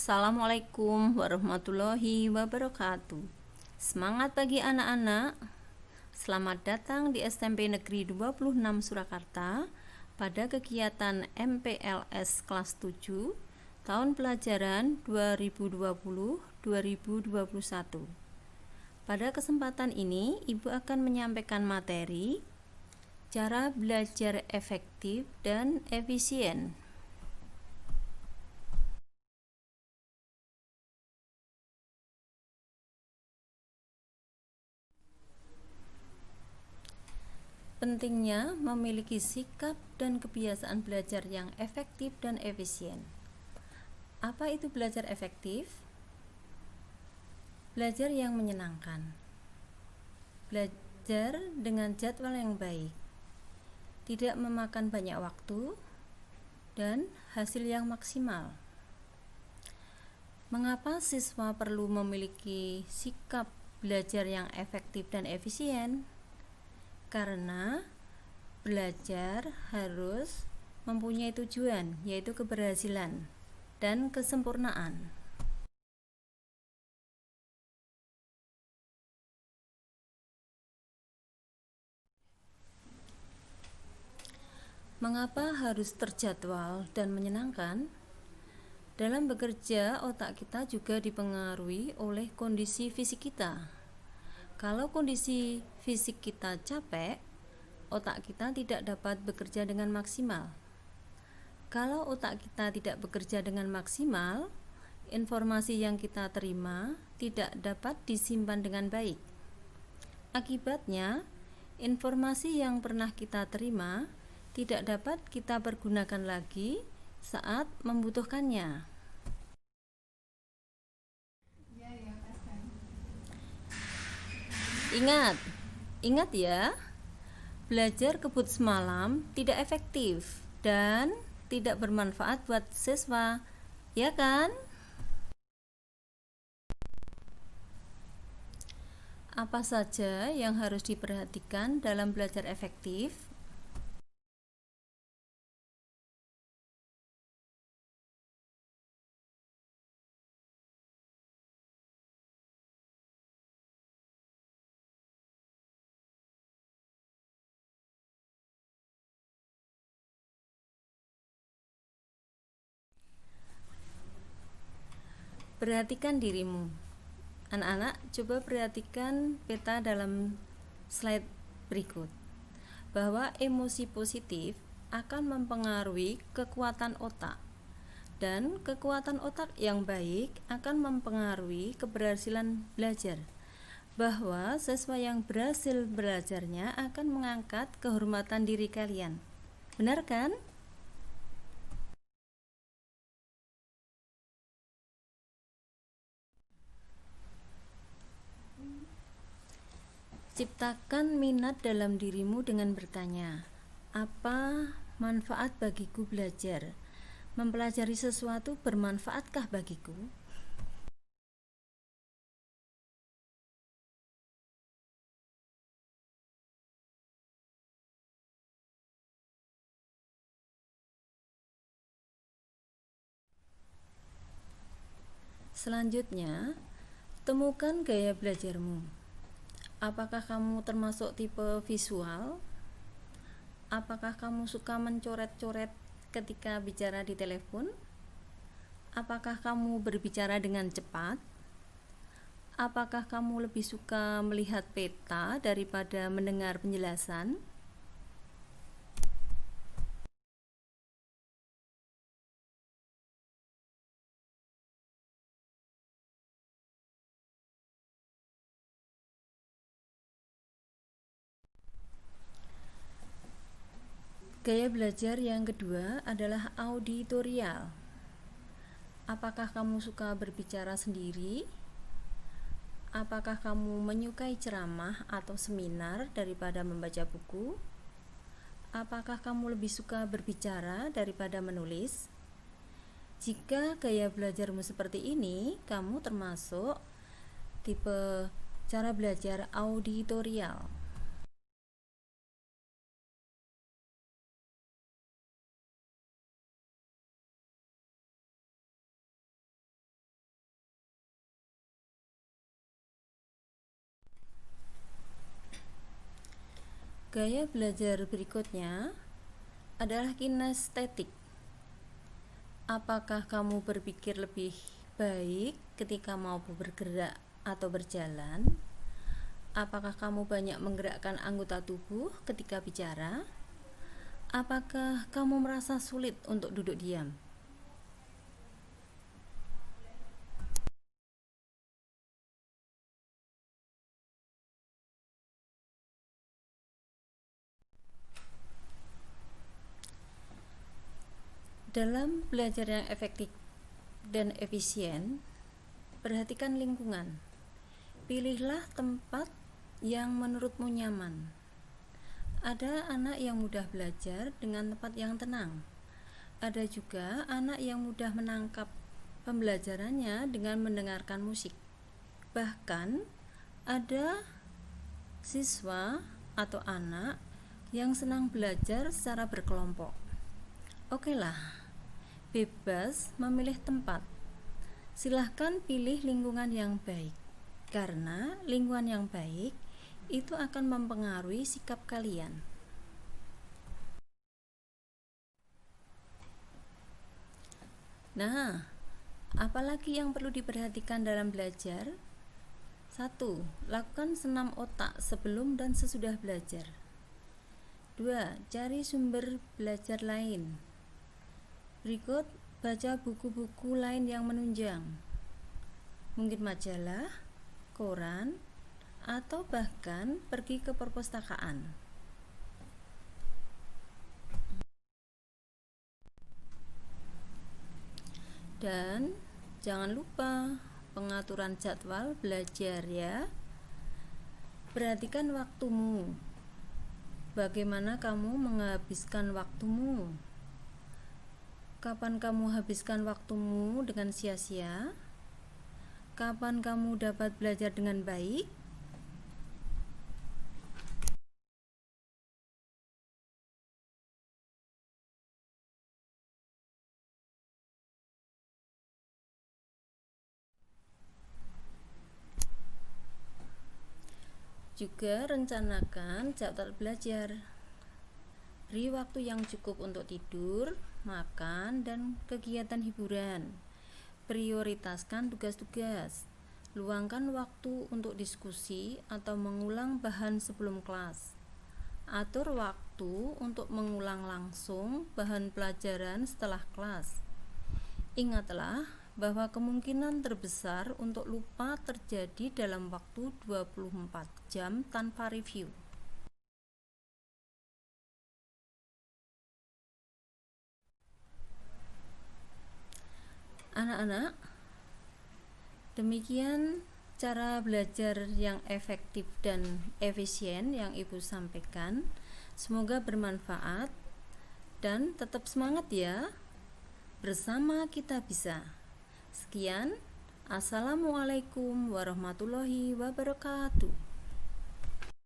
Assalamualaikum warahmatullahi wabarakatuh. Semangat pagi anak-anak. Selamat datang di SMP Negeri 26 Surakarta pada kegiatan MPLS kelas 7 tahun pelajaran 2020-2021. Pada kesempatan ini, Ibu akan menyampaikan materi cara belajar efektif dan efisien. Pentingnya memiliki sikap dan kebiasaan belajar yang efektif dan efisien. Apa itu belajar efektif? Belajar yang menyenangkan. Belajar dengan jadwal yang baik. Tidak memakan banyak waktu dan hasil yang maksimal. Mengapa siswa perlu memiliki sikap belajar yang efektif dan efisien? Karena belajar harus mempunyai tujuan, yaitu keberhasilan dan kesempurnaan. Mengapa harus terjadwal dan menyenangkan? Dalam bekerja, otak kita juga dipengaruhi oleh kondisi fisik kita. Kalau kondisi fisik kita capek, otak kita tidak dapat bekerja dengan maksimal. Kalau otak kita tidak bekerja dengan maksimal, informasi yang kita terima tidak dapat disimpan dengan baik. Akibatnya, informasi yang pernah kita terima tidak dapat kita pergunakan lagi saat membutuhkannya. Ingat ya, belajar kebut semalam tidak efektif dan tidak bermanfaat buat siswa, ya kan? Apa saja yang harus diperhatikan dalam belajar efektif? Perhatikan dirimu. Anak-anak, coba perhatikan peta dalam slide berikut, bahwa emosi positif akan mempengaruhi kekuatan otak, dan kekuatan otak yang baik akan mempengaruhi keberhasilan belajar. Bahwa siswa yang berhasil belajarnya akan mengangkat kehormatan diri kalian. Benar kan? Ciptakan minat dalam dirimu dengan bertanya, apa manfaat bagiku belajar? Mempelajari sesuatu bermanfaatkah bagiku? Selanjutnya, temukan gaya belajarmu. Apakah kamu termasuk tipe visual? Apakah kamu suka mencoret-coret ketika bicara di telepon? Apakah kamu berbicara dengan cepat? Apakah kamu lebih suka melihat peta daripada mendengar penjelasan? Gaya belajar yang kedua adalah auditorial. Apakah kamu suka berbicara sendiri? Apakah kamu menyukai ceramah atau seminar daripada membaca buku? Apakah kamu lebih suka berbicara daripada menulis? Jika gaya belajarmu seperti ini, kamu termasuk tipe cara belajar auditorial. Gaya belajar berikutnya adalah kinestetik. Apakah kamu berpikir lebih baik ketika mau bergerak atau berjalan? Apakah kamu banyak menggerakkan anggota tubuh ketika bicara? Apakah kamu merasa sulit untuk duduk diam? Dalam belajar yang efektif dan efisien, perhatikan lingkungan. Pilihlah tempat yang menurutmu nyaman. Ada anak yang mudah belajar dengan tempat yang tenang. Ada juga anak yang mudah menangkap pembelajarannya dengan mendengarkan musik. Bahkan ada siswa atau anak yang senang belajar secara berkelompok. Oke lah, bebas memilih tempat. Silahkan pilih lingkungan yang baik, karena lingkungan yang baik itu akan mempengaruhi sikap kalian. Nah, apalagi yang perlu diperhatikan dalam belajar? 1. Lakukan senam otak sebelum dan sesudah belajar. 2. Cari sumber belajar lain. Berikut, baca buku-buku lain yang menunjang, mungkin majalah, koran, atau bahkan pergi ke perpustakaan. Dan jangan lupa pengaturan jadwal belajar ya. Perhatikan waktumu. Bagaimana kamu menghabiskan waktumu? Kapan kamu habiskan waktumu dengan sia-sia? Kapan kamu dapat belajar dengan baik? Juga rencanakan jadwal belajar. Beri waktu yang cukup untuk tidur, makan, dan kegiatan hiburan. Prioritaskan tugas-tugas. Luangkan waktu untuk diskusi atau mengulang bahan sebelum kelas. Atur waktu untuk mengulang langsung bahan pelajaran setelah kelas. Ingatlah bahwa kemungkinan terbesar untuk lupa terjadi dalam waktu 24 jam tanpa review. Anak-anak, demikian cara belajar yang efektif dan efisien yang Ibu sampaikan. Semoga bermanfaat dan tetap semangat ya. Bersama kita bisa. Sekian, Assalamualaikum warahmatullahi wabarakatuh.